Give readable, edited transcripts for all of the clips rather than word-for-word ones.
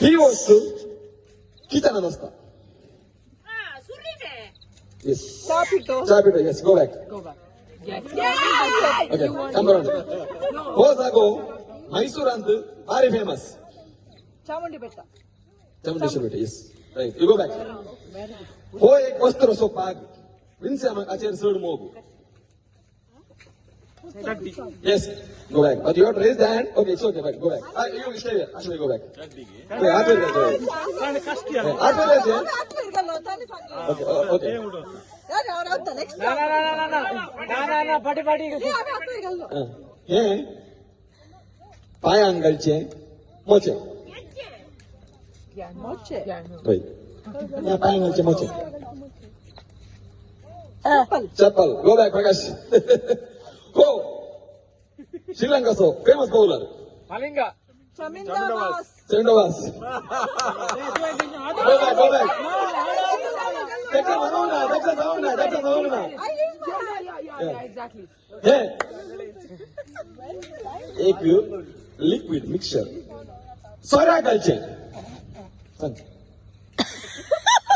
He was to Kitana Nasta. Yes. Chapito. Chapito, yes, go back. Yes. Okay, come around. Hosago, Mysore and very famous. Chamundi Betta. Chamundeshwari, yes. Right, you go back. Ho ek vastro so pag. Vinsama acher sud mogu. Yes, go back. But you have to raise the hand. Okay, it's okay. Go back. You stay here. Actually, go back. Okay, after that. After that, okay, okay. Yeah. Payang galche, moche. Moche. Wait. Yeah, payang galche, moche. Chappal. Go back, Prakash. Go. Sri Lanka so famous bowler. Malinga. Chamindavas. Chandavas. Go back, go back. That's a Savona. Yeah, exactly. Yeah. एक liquid mixture. Soda culture.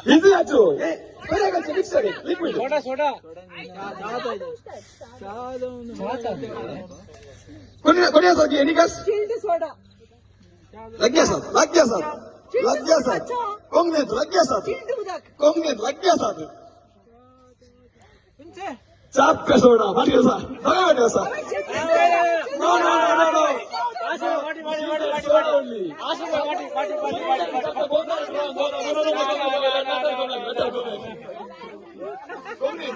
Easy acho. Soda culture mixture liquid. Soda. कोणी असं की एनिकस Chilled soda. लग गया साथ कोंगनेत लग गया साथ चाप का सोडा बाटी सा नो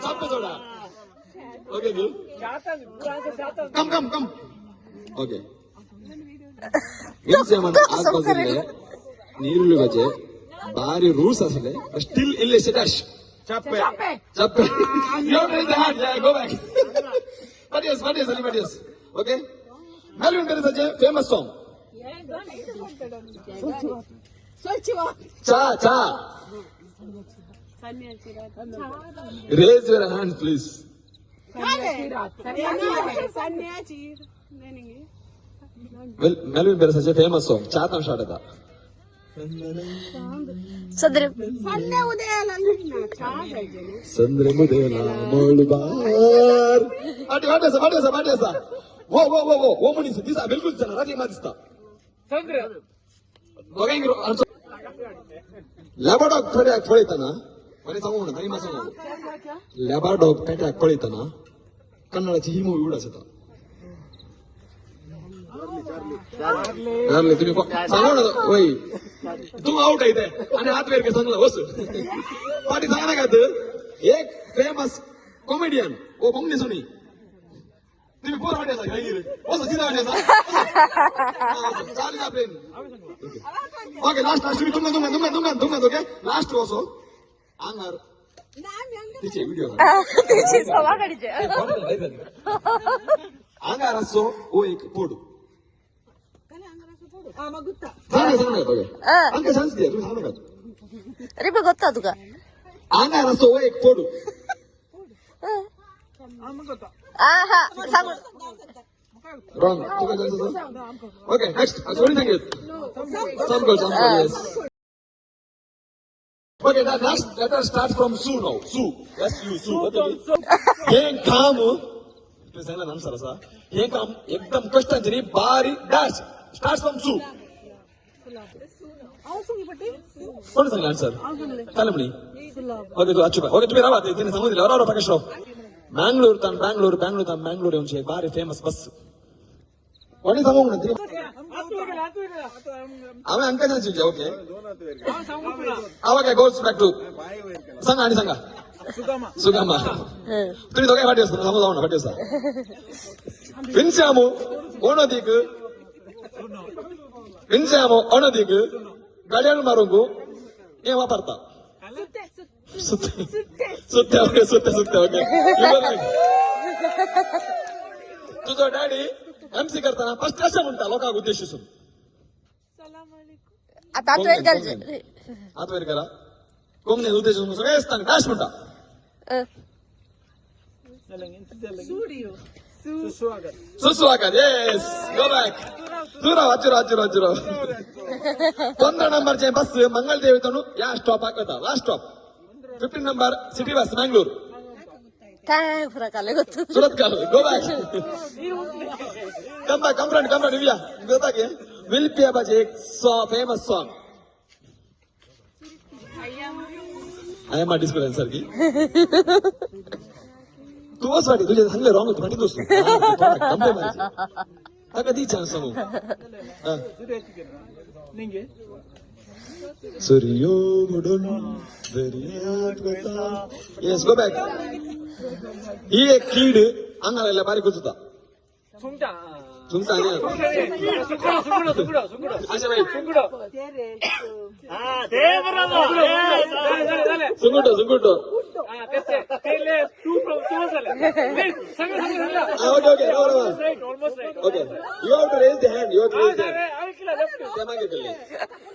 चाप का सोडा ओके कम ओके ಆಸ್ಪತ್ರೆಯಲ್ಲಿ ನೀರುಳ್ಳಿ ಬಜೆ ಭಾರಿ ರೂಲ್ಸ್ ಅಸಲೆ ಸ್ಟಿಲ್ ಇಲ್ಲಿ ಸಿಟಾಶ್ ಚಪ್ಪೆ go back but yes okay Melvin Beres ಸಜೆ ಫೇಮಸ್ ಸಾಂಗ್ ಚಾ raise your hand please Well, Melvin Beres has a famous song, Chatham Shadada. Sandre Mudela Molbar. What is that? Whoa. Woman is this. I will put the Rati Madista. Sandre. Labrador Petak Politana. What is someone? Very much. Labrador Petak Politana. Kannada Chihimu Udasata. तुम्ही सांगा ना वय तू out आहे आणि हात where Sangla बस पाठी सांगा ना का एक फेमस कॉमेडियन ओ कोंगने सुनी तुम्ही पोर वाटायचा काय गेले बस सीधा वाटायचा चालेल आपले ओके लास्ट तुम्ही ओके लास्ट ओसो अंगार तिचे व्हिडिओ अंगार असो ओ एक पोड ಅಂಕ ಚಾನ್ಸ್ ಇದೆಯಾ ನೀವು ಹಾಡೋದು ರಿಪೆ ಗೊತ್ತಾದುಗ ಅಂಗಾರ ಸೋ ಏಕ್ ಪೋಡು ಆಹಾ song wrong okay next Sony Sangeet ಸಂಗೋ yes okay let us start from Sue now Sue yes you Sue ಏನ್ ಕಾಮು ಇದು ಸಲ ನನ್ಸರ ಸಾ ಏನ್ ಕಾಮ್ एकदम ಕಷ್ಟ ಅಂಜರಿ ಬಾರಿ ಡ್ಯಾಶ್ starts from Sue कोण सांगलं आन्सर चालेल म्हणे ओके तू अच्छा ओके तुम्ही राहा तिने सांगून दिलं बरोबर प्रकाश राव बँगलोर येऊन बारी फेमस बस कोणी सांगू म्हणत आम्ही अंका सांगू okay okay goes back to सांगा आणि सांगा सुगामा तुम्ही दोघे वाटी असतो सांगू जाऊ ना वाटी असता विन्स्यामो ओनोदिक विन्स्यामो ओनोदिक गाड्याला मारूंगू हे वापरता सुत्या ओके तुझा डॅडी एमसी करताना फर्स्ट कशा म्हणता लोकांक उद्देशून आता आतवेर घालचे आतवेर करा कोंगणे उद्देशून सगळे सांग डॅश म्हणता सुस्वागत येस गो बॅक चुरा 15 नंबरचे बस मंगलदेवीतून या स्टॉप हाकता last stop 15 number city bus Mangalore काय फरक आले ಗೊತ್ತು सुरत का go back come friend Divya गोता के विल पिया बाजे एक famous song I am display answer की तू वाटी तुझे हल्ले रॉंग होती माहिती दोस्त कंपे मारायची हा कधी चान्स सांगू सूर्यो बुडून दर्यात होता येस गो बॅक ही एक कीड अंगाला बारीक होता तुमचा अच्छा भाई सुंगुटो okay you have to raise the hand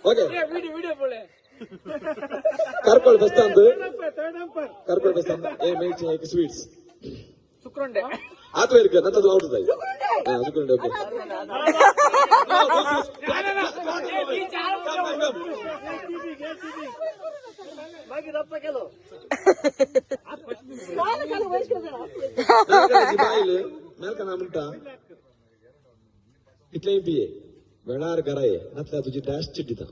okay ಕರ್ಕೊಂಡು ಬಸ್ತಾಂದು ಏ ಮೇಲ್ಚೆ ಸ್ವೀಟ್ಸ್ ಆತು ಇರ್ಕ ನನ್ನದು ಔಟ್ ಆಯ್ತು ಸುಕ್ರಂಡೆ ಓಕೆ ಬಾಯಿಲು ಮೇಲ್ಕನ ಮುಂಟ इतले पिये वेळार गराये नातल्या तुझी डॅश चिड्डीता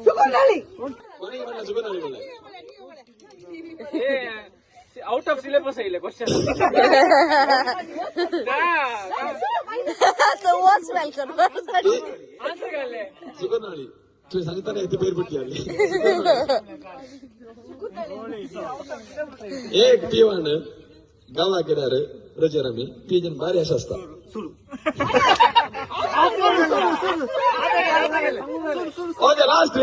सुगंधाळी कोणी म्हणला सुगंधाळी म्हणला ಔಟ್ ಆಫ್ ಸಿಲೆಬಸ್ ಇಲ್ಲ ಕ್ವಶನ್ वाच वेलकम ಆನ್ಸರ್ ಗಾಲೆ सुगंधाळी तुझे सांगताना इथे पैर पट्टी आली एक पिवान गावा गेल्यार रजेरामी पिजन बारी अशा असता ओके लास्ट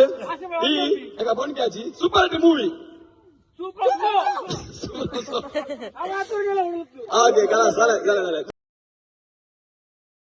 ही एका बोंडक्याची super hit movie super okay चला झालं